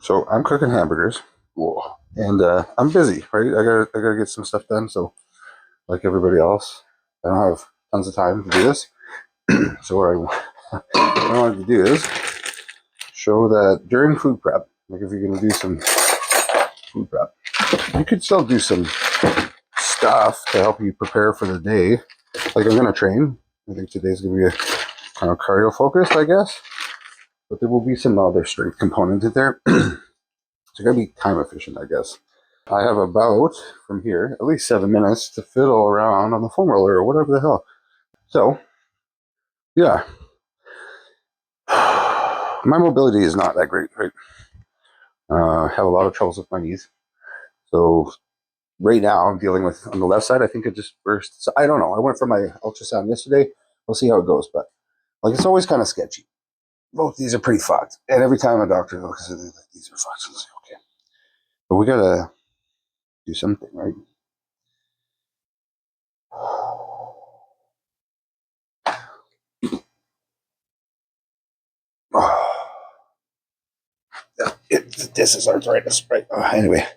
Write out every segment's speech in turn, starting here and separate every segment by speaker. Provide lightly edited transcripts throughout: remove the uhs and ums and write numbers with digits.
Speaker 1: So I'm cooking hamburgers. Whoa. And I'm busy, right? I gotta get some stuff done. So like everybody else, I don't have tons of time to do this. So what I wanted to do is show that during food prep, like if you're gonna do some food prep, you could still do some stuff to help you prepare for the day. Like I'm gonna train. I think today's gonna be a kind of cardio focused, I guess. But there will be some other strength component in there. So gotta be time efficient, I guess. I have about, from here, at least 7 minutes to fiddle around on the foam roller or whatever the hell. So, yeah. My mobility is not that great, right? I have a lot of troubles with my knees. So, right now, I'm dealing with, on the left side, I think it just burst. So, I don't know. I went for my ultrasound yesterday. We'll see how it goes. But, like, it's always kind of sketchy. Both these are pretty fucked. And every time a doctor looks at it, like, these are fucked. So, okay. But we gotta do something, right? This is arthritis, right? Anyway,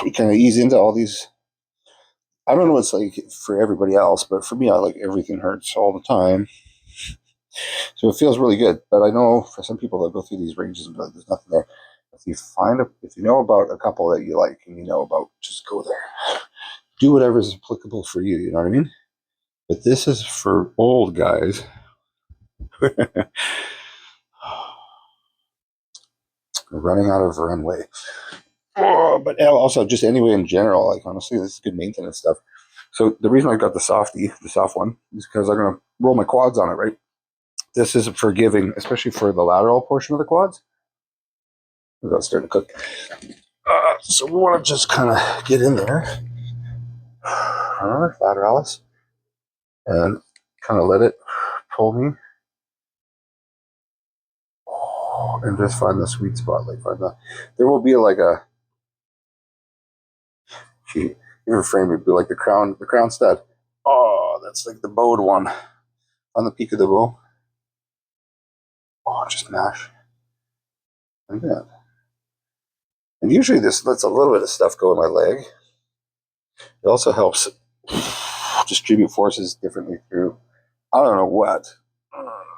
Speaker 1: you kind of ease into all these. I don't know what it's like for everybody else, but for me, I like everything hurts all the time. So it feels really good. But I know for some people that go through these ranges and be like, there's nothing there. If you know about a couple that you like and you know about, just go there. Do whatever is applicable for you. You know what I mean? But this is for old guys. Running out of runway. Oh, but also just anyway in general, like honestly, this is good maintenance stuff. So the reason I got the soft one, is because I'm gonna roll my quads on it, right? This is forgiving, especially for the lateral portion of the quads. We're starting to cook. So we want to just kind of get in there, lateralis, and kind of let it pull me, and just find the sweet spot. Like there will be like a, even frame it, be like the crown stud. Oh, that's like the bowed one on the peak of the bow. Oh, just mash like that. And usually this lets a little bit of stuff go in my leg. It also helps distribute forces differently through, I don't know what,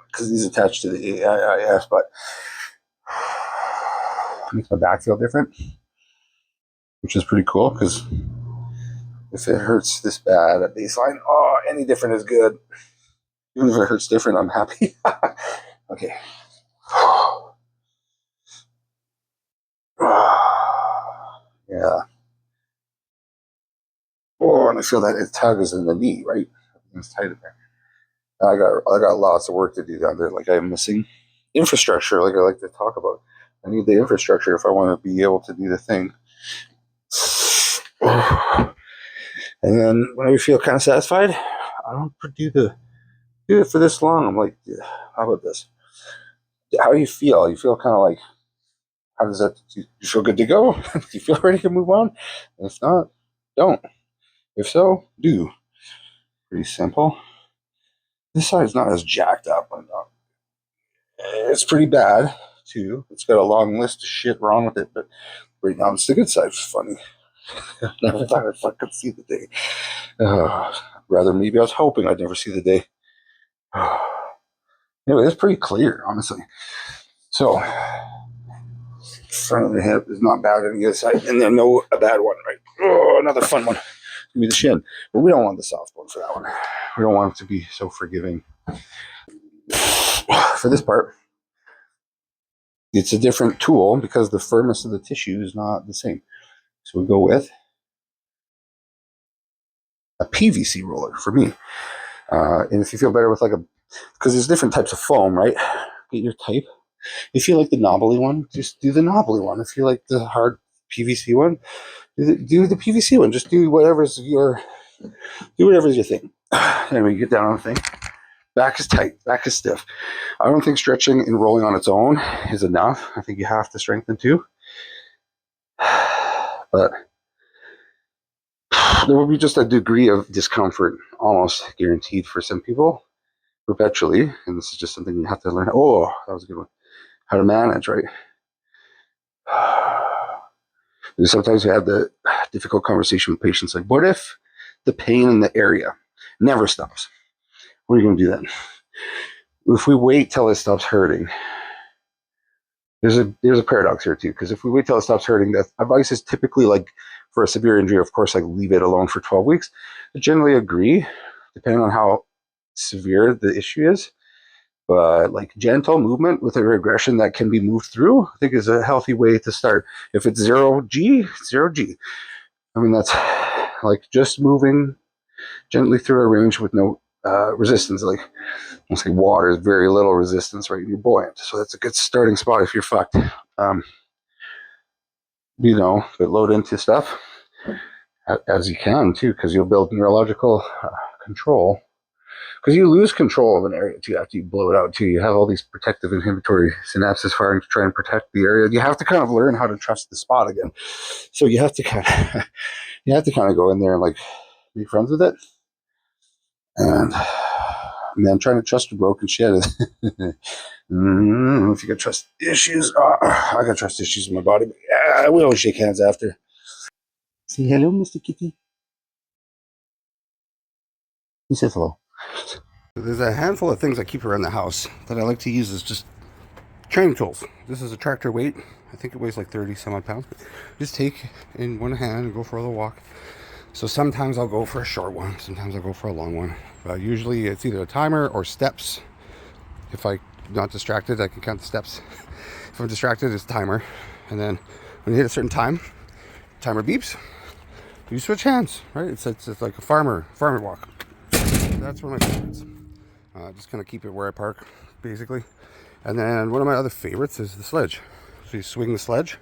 Speaker 1: because these attached to the AIS, but makes my back feel different, which is pretty cool because if it hurts this bad at baseline, oh, any different is good. Even if it hurts different, I'm happy. Okay. Yeah. Oh, and I feel that it tugs in the knee, right? It's tight in there. I got lots of work to do down there. Like I'm missing infrastructure, like I like to talk about. I need the infrastructure if I want to be able to do the thing. And then when I feel kind of satisfied, I don't do it for this long. I'm like, yeah, how about this? How do you feel? You feel kind of like, how does that? Do you feel good to go? Do you feel ready to move on? If not, don't. If so, do. Pretty simple. This side's not as jacked up. It's pretty bad too. It's got a long list of shit wrong with it, but right now it's the good side. It's funny. Never thought I'd fucking see the day. Rather, maybe I was hoping I'd never see the day. Anyway, it's pretty clear, honestly. So, front of the hip is not bad on the other side, and then a bad one, right? Oh, another fun one. Give me the shin, but we don't want the soft one for that one. We don't want it to be so forgiving. For this part, it's a different tool because the firmness of the tissue is not the same. So we go with a PVC roller for me. And if you feel better with because there's different types of foam, right? Get your type. If you like the knobbly one, just do the knobbly one. If you like the hard PVC one, do the PVC one. Just do whatever's your thing. Anyway, you get down on the thing. Back is tight. Back is stiff. I don't think stretching and rolling on its own is enough. I think you have to strengthen too. But there will be just a degree of discomfort, almost guaranteed for some people, perpetually. And this is just something you have to learn. Oh, that was a good one. how to manage, right? And sometimes we have the difficult conversation with patients like, what if the pain in the area never stops? What are you going to do then? If we wait till it stops hurting, there's a paradox here too, because if we wait till it stops hurting, that advice is typically like for a severe injury, of course, like leave it alone for 12 weeks. I generally agree, depending on how severe the issue is. But like gentle movement with a regression that can be moved through, I think is a healthy way to start. If it's 0G, 0G. I mean, that's like just moving gently through a range with no resistance. Like, let's say water is very little resistance, right? You're buoyant. So that's a good starting spot if you're fucked. But load into stuff as you can too, because you'll build neurological control. Because you lose control of an area too after you blow it out too. You have all these protective inhibitory synapses firing to try and protect the area. You have to kind of learn how to trust the spot again. So you have to kind of go in there and like be friends with it. And man, trying to trust your broken shit is if you got trust issues, I got trust issues in my body. But yeah, we always shake hands after. Say hello, Mr. Kitty. He says hello. There's a handful of things I keep around the house that I like to use as just training tools. This is a tractor weight. I think it weighs like 30 some odd pounds. Just take in one hand and go for a little walk. So sometimes I'll go for a short one, sometimes I'll go for a long one. Usually it's either a timer or steps. If I'm not distracted, I can count the steps. If I'm distracted, it's timer. And then when you hit a certain time, timer beeps, you switch hands, right? It's like a farmer walk. That's one of my favorites. Just kind of keep it where I park, basically. And then one of my other favorites is the sledge. So you swing the sledge.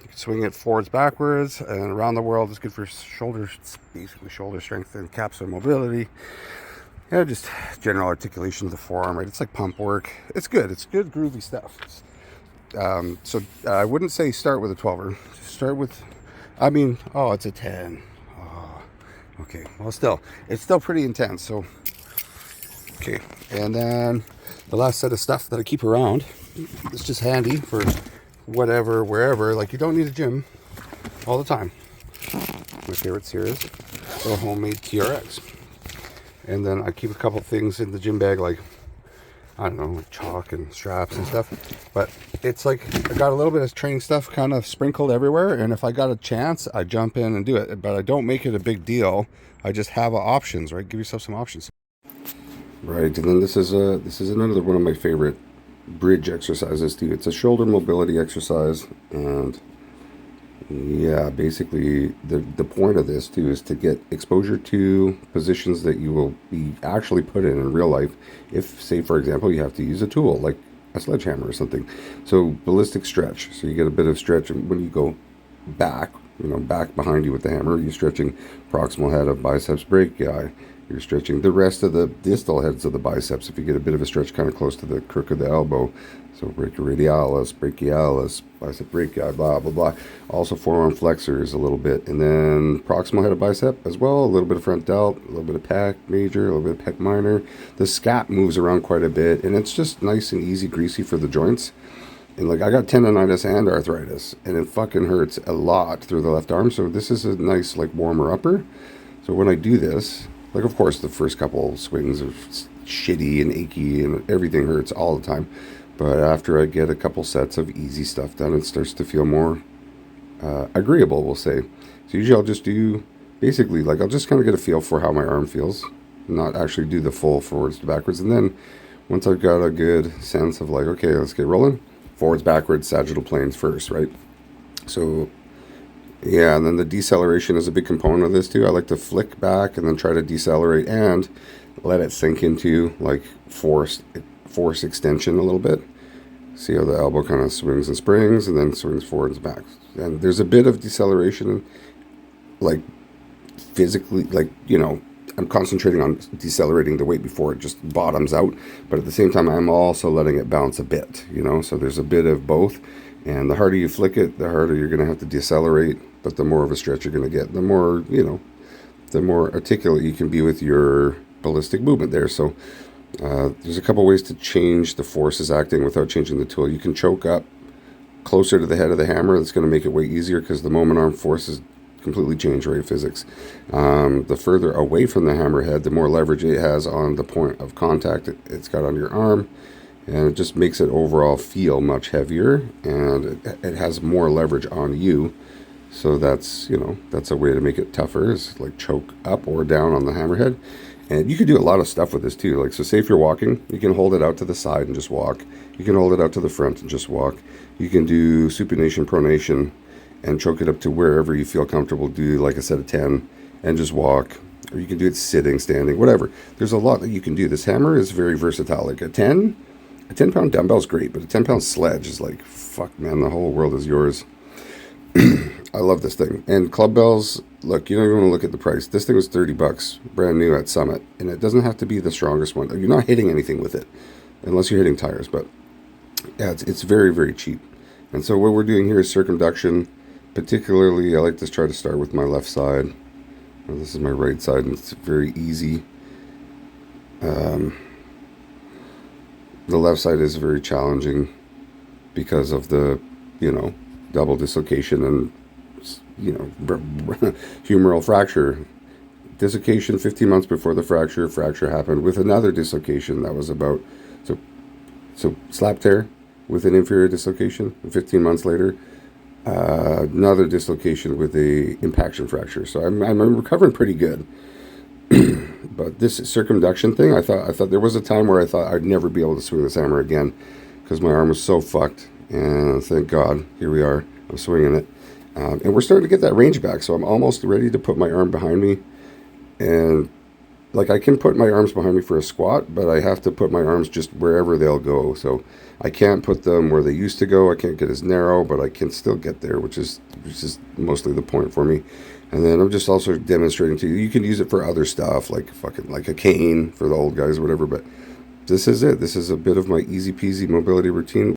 Speaker 1: You can swing it forwards, backwards, and around the world. It's good for shoulders, basically shoulder strength and capsular mobility. Yeah, just general articulation of the forearm, right? It's like pump work. It's good. It's good, groovy stuff. So I wouldn't say start with a 12er. Start with, it's a 10. Oh, okay. Well, it's still pretty intense. So, okay. And then the last set of stuff that I keep around, it's just handy for whatever, wherever. Like, you don't need a gym all the time. My favorites here is a homemade TRX. And then I keep a couple things in the gym bag, like, I don't know, like chalk and straps and stuff. But it's like I got a little bit of training stuff kind of sprinkled everywhere. And if I got a chance, I jump in and do it. But I don't make it a big deal. I just have options, right? Give yourself some options. Right, and then this is another one of my favorite bridge exercises too. It's a shoulder mobility exercise, and yeah, basically the point of this too is to get exposure to positions that you will be actually put in real life. If, say, for example, you have to use a tool like a sledgehammer or something. So ballistic stretch. So you get a bit of stretch when you go back, back behind you with the hammer. You're stretching proximal head of biceps brachii. You're stretching the rest of the distal heads of the biceps. If you get a bit of a stretch kind of close to the crook of the elbow, so brachioradialis, brachialis, bicep brachii, blah, blah, blah. Also forearm flexors a little bit. And then proximal head of bicep as well, a little bit of front delt, a little bit of pec major, a little bit of pec minor. The scap moves around quite a bit, and it's just nice and easy, greasy for the joints. And like, I got tendonitis and arthritis, and it fucking hurts a lot through the left arm. So this is a nice, like, warmer upper. So when I do this, like, of course, the first couple swings are shitty and achy and everything hurts all the time. But after I get a couple sets of easy stuff done, it starts to feel more agreeable, we'll say. So usually I'll just do, basically, like, I'll just kind of get a feel for how my arm feels, not actually do the full forwards to backwards. And then once I've got a good sense of, like, okay, let's get rolling, forwards, backwards, sagittal planes first, right? So yeah, and then the deceleration is a big component of this too. I like to flick back and then try to decelerate and let it sink into, like, force extension a little bit. See how the elbow kind of swings and springs and then swings forwards and back. And there's a bit of deceleration, like, physically, like, I'm concentrating on decelerating the weight before it just bottoms out. But at the same time, I'm also letting it bounce a bit, So there's a bit of both. And the harder you flick it, the harder you're going to have to decelerate. But the more of a stretch you're going to get, the more articulate you can be with your ballistic movement there. So
Speaker 2: There's a couple ways to change the forces acting without changing the tool. You can choke up closer to the head of the hammer. That's going to make it way easier because the moment arm forces completely change, right? Physics. The further away from the hammerhead, the more leverage it has on the point of contact it's got on your arm, and it just makes it overall feel much heavier, and it has more leverage on you. So that's, that's a way to make it tougher, is like choke up or down on the hammerhead. And you can do a lot of stuff with this too. Like, so say if you're walking, you can hold it out to the side and just walk. You can hold it out to the front and just walk. You can do supination, pronation, and choke it up to wherever you feel comfortable. Do like a set of 10 and just walk. Or you can do it sitting, standing, whatever. There's a lot that you can do. This hammer is very versatile. Like a 10-pound dumbbell is great, but a 10-pound sledge is like, fuck, man, the whole world is yours. I love this thing. And club bells, look, you don't even want to look at the price. This thing was $30, brand new at Summit. And it doesn't have to be the strongest one. You're not hitting anything with it, unless you're hitting tires. But yeah, it's very, very cheap. And so what we're doing here is circumduction. Particularly, I like to try to start with my left side. Well, this is my right side, and it's very easy. The left side is very challenging because of the, double dislocation and, humeral fracture. Dislocation 15 months before the fracture happened with another dislocation that was about, so slap tear with an inferior dislocation, 15 months later, another dislocation with a impaction fracture. So I'm recovering pretty good. But this circumduction thing, I thought there was a time where I thought I'd never be able to swing this hammer again because my arm was so fucked. And thank God, here we are. I'm swinging it, and we're starting to get that range back. So I'm almost ready to put my arm behind me, and like I can put my arms behind me for a squat, but I have to put my arms just wherever they'll go. So I can't put them where they used to go. I can't get as narrow, but I can still get there, which is mostly the point for me. And then I'm just also demonstrating to you, you can use it for other stuff, like like a cane for the old guys or whatever. But this is it. This is a bit of my easy peasy mobility routine.